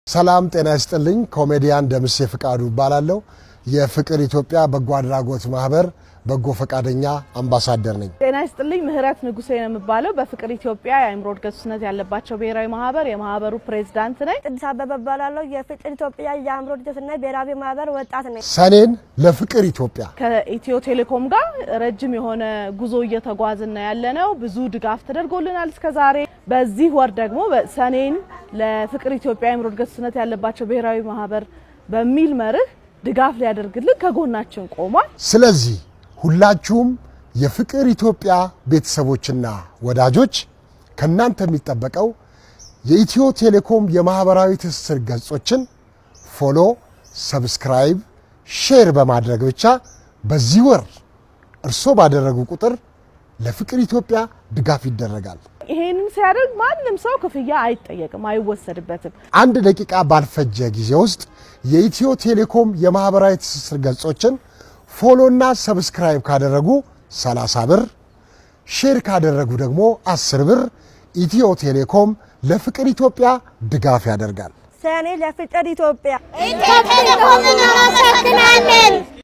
ሰላም ጤና ይስጥልኝ ኮሜዲያን ደምሴ ፍቃዱ ባላለው የፍቅር ኢትዮጵያ በጎ አድራጎት ማህበር በጎ ፈቃደኛ አምባሳደር ነኝ። ጤና ይስጥልኝ ምህረት ንጉሴ ነው የምባለው በፍቅር ኢትዮጵያ የአእምሮ እድገት ያለባቸው ብሔራዊ ማህበር የማህበሩ ፕሬዝዳንት ነኝ። ቅድስ አበበ ባላለው የፍቅር ኢትዮጵያ የአእምሮ እድገትና ብሔራዊ ማህበር ወጣት ነኝ። ሰኔን ለፍቅር ኢትዮጵያ ከኢትዮ ቴሌኮም ጋር ረጅም የሆነ ጉዞ እየተጓዝና ያለነው ብዙ ድጋፍ ተደርጎልናል እስከዛሬ። በዚህ ወር ደግሞ ሰኔን ለፍቅር ኢትዮጵያ የአእምሮ እድገት ያለባቸው ብሔራዊ ማህበር በሚል መርህ ድጋፍ ሊያደርግልን ከጎናችን ቆሟል። ስለዚህ ሁላችሁም የፍቅር ኢትዮጵያ ቤተሰቦችና ወዳጆች ከናንተ የሚጠበቀው የኢትዮ ቴሌኮም የማህበራዊ ትስስር ገጾችን ፎሎ፣ ሰብስክራይብ፣ ሼር በማድረግ ብቻ በዚህ ወር እርሶ ባደረጉ ቁጥር ለፍቅር ኢትዮጵያ ድጋፍ ይደረጋል። ይሄንን ሲያደርግ ማንንም ሰው ክፍያ አይጠየቅም፣ አይወሰድበትም። አንድ ደቂቃ ባልፈጀ ጊዜ ውስጥ የኢትዮ ቴሌኮም የማህበራዊ ትስስር ገጾችን ፎሎና ሰብስክራይብ ካደረጉ 30 ብር፣ ሼር ካደረጉ ደግሞ 10 ብር ኢትዮ ቴሌኮም ለፍቅር ኢትዮጵያ ድጋፍ ያደርጋል። ሰኔ ለፍቅር ኢትዮጵያ